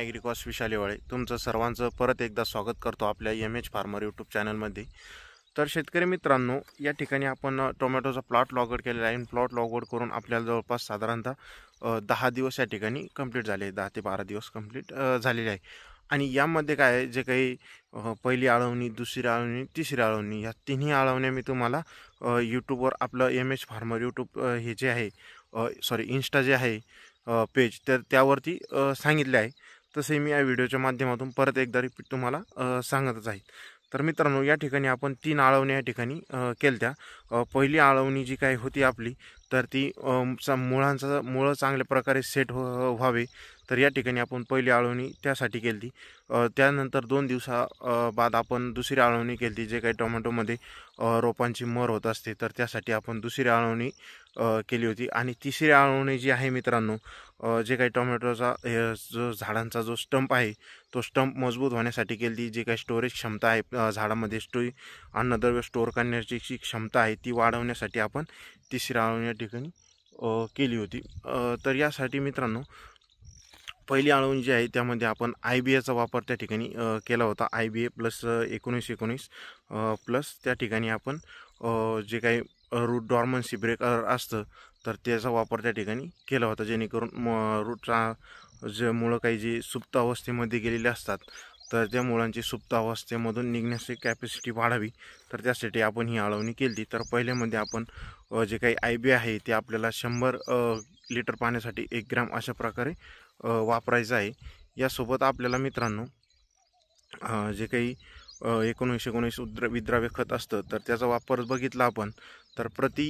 ॲग्रिकॉस विशाल येवळे तुमचं सर्वांचं परत एकदा स्वागत करतो आपल्या MH फार्मर यूट्यूब चॅनलमध्ये। तर शेतकरी मित्रांनो, या ठिकाणी आपण टोमॅटोचा प्लॉट लॉगआउट केलेला आहे। प्लॉट लॉगआउट करून आपल्याला जवळपास साधारणतः 10 दिवस या ठिकाणी कंप्लीट झाले, 10 ते 12 दिवस कंप्लीट झालेले आहे। आणि यामध्ये काय आहे, जे काही पहिली आळवणी, दुसरी आळवणी, तिसरी आळवणी, या तिन्ही आळवण्या मी तुम्हाला यूट्यूबवर आपलं MH फार्मर यूट्यूब हे जे आहे सॉरी इन्स्टा जे आहे पेज, तर त्यावरती सांगितले आहे। तसे मी या व्हिडिओच्या माध्यमातून परत एकदा रिपीट तुम्हाला सांगतच आहे। तर मित्रांनो, या ठिकाणी आपण 3 आळवण्या या ठिकाणी केल्या। पहिली आळवणी जी काही होती आपली, तर ती मुळं चांगल्या प्रकारे सेट व्हावे, तर या ठिकाणी आपण पहिली आळवणी त्यासाठी केली। त्यानंतर 2 दिवसा बाद आपण दुसरी आळवणी केली, जे काही टोमॅटोमध्ये रोपांची मर होत असते, तर त्यासाठी आपण दुसरी आळवणी केली होती। आणि तिसरी आळवणी जी आहे मित्रांनो, जे काही टोमॅटोचा जो झाडांचा जो स्टंप आहे, तो स्टंप मजबूत होण्यासाठी केली। जी काही स्टोरेज क्षमता आहे झाडामध्ये, अन्नद्रव्य स्टोअर करण्याची जी क्षमता आहे ती वाढवण्यासाठी आपण तिसरी आळवणी या ठिकाणी केली होती। तर यासाठी मित्रांनो, पहिली आळवणी जी आहे त्यामध्ये आपण IBAचा वापर त्या ठिकाणी केला होता। IBA प्लस 19-19 प्लस त्या ठिकाणी आपण जे काही रूट डॉर्मन्सी ब्रेकर असतं, तर त्याचा वापर त्या ठिकाणी केला होता, जेणेकरून रूटचा जे मुळं काही जी सुप्त अवस्थेमध्ये गेलेले असतात, तर त्या मुळांची सुप्त अवस्थेमधून निघण्याची कॅपॅसिटी वाढावी, तर त्यासाठी आपण ही आळवणी केली। तर पहिल्यामध्ये आपण जे काही IBA आहे ते आपल्याला 100 लिटर पाण्यासाठी 1 ग्रॅम अशा प्रकारे वापरायचं आहे। यासोबत आपल्याला मित्रांनो जे काही 19-19 विद्राव्य खत असतं, तर त्याचा वापर बघितला आपण, तर प्रति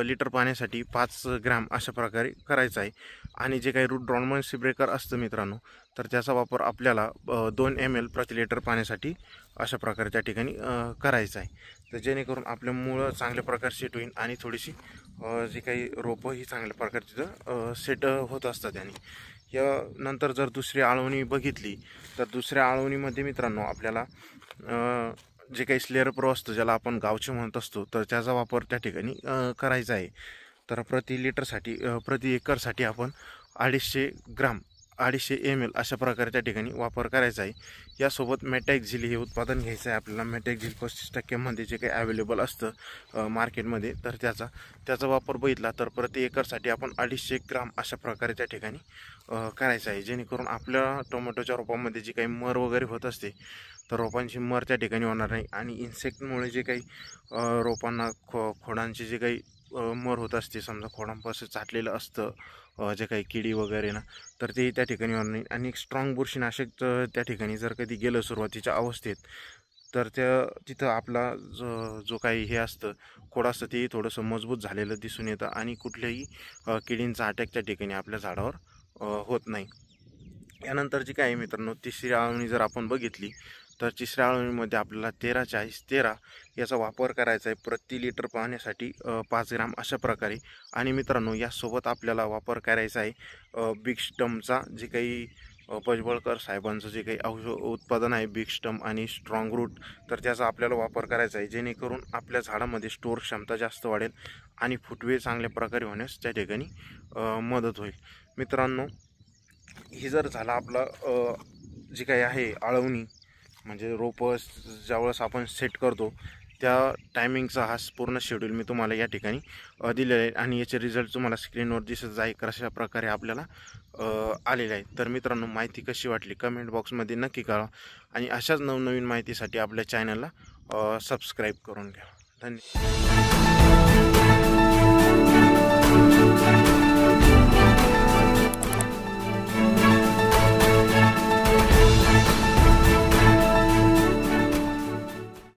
लिटर पाण्यासाठी 5 ग्रॅम अशा प्रकारे करायचा आहे। आणि जे काही रूट डॉर्मन्सी ब्रेकर असतं मित्रांनो, तर त्याचा वापर आपल्याला 2 ml प्रति लिटर पाण्यासाठी अशा प्रकारे त्या ठिकाणी करायचा आहे, तर जेणेकरून आपले मुळं चांगल्या प्रकारे सेट होईल आणि थोडीशी जी काही रोपं ही चांगल्या प्रकारे तिथं सेट होत असतात। आणि यानंतर जर दुसरी आळवणी बघितली, तर दुसऱ्या आळवणीमध्ये मित्रांनो आपल्याला जे काही स्लेअर प्रो असतं, ज्याला आपण गावचे म्हणत असतो, तर त्याचा वापर त्या ठिकाणी करायचा आहे। तर प्रति लिटरसाठी प्रति एकरसाठी आपण 250 ml अशा प्रकारे त्या ठिकाणी वापर करायचा आहे। यासोबत मॅटॅक्झिल हे उत्पादन घ्यायचं आहे आपल्याला। मॅटॅक्झिल 35% जे काही अवेलेबल असतं मार्केटमध्ये, तर त्याचा वापर बघितला तर प्रति एकरसाठी आपण 250 ग्राम अशा प्रकारे त्या ठिकाणी करायचं आहे, जेणेकरून आपल्या टोमॅटोच्या रोपांमध्ये जी काही मर वगैरे होत असते, तर रोपांची मर त्या ठिकाणी होणार नाही। आणि इन्सेक्टमुळे जे काही रोपांना खोडांची जे काही मर होत असते, समजा खोडांपासून चाटलेलं असतं जे काही किडी वगैरे ना, तर ते त्या ठिकाणी होणार नाही। आणि एक स्ट्रॉंग बुरशीनाशक त्या ठिकाणी जर कधी गेलं सुरुवातीच्या अवस्थेत, तर तिथं आपला जो काही हे असतं खोड असतं, ते थोडंसं मजबूत झालेलं दिसून येतं आणि कुठल्याही किडींचा अटॅक त्या ठिकाणी आपल्या झाडावर होत नाही। यानंतर जी काय मित्रांनो, तिसरी आळवणी जर आपण बघितली, तर तिसऱ्या आळवणीमध्ये आपल्याला 13-40-13 याचा वापर करायचा आहे प्रति लिटर पाण्यासाठी 5 ग्राम अशा प्रकारे। आणि मित्रांनो, यासोबत आपल्याला वापर करायचा आहे बिग स्टमचा, जे काही भुजबळकर साहेबांचं जे काही उत्पादन आहे बिग स्टम आणि स्ट्रॉंग रूट, तर त्याचा आपल्याला वापर करायचा आहे, जेणेकरून आपल्या झाडामध्ये स्टोअर क्षमता जास्त वाढेल आणि फुटवे चांगल्या प्रकारे होण्यास त्या ठिकाणी मदत होईल। मित्रांनो, ही जर झाला आपला जी काही आहे आळवणी, म्हणजे रोपं ज्यावेळेस आपण सेट करतो त्या टायमिंगचा हा पूर्ण शेड्यूल मी तुम्हाला या ठिकाणी दिलेला आहे। आणि याचे रिझल्ट तुम्हाला स्क्रीनवर दिसत आहे कशा प्रकारे आपल्याला आलेले आहे। तर मित्रांनो, माहिती कशी वाटली कमेंट बॉक्समध्ये नक्की कळवा आणि अशाच नवनवीन माहितीसाठी आपल्या चॅनलला सबस्क्राईब करून घ्या। धन्यवाद।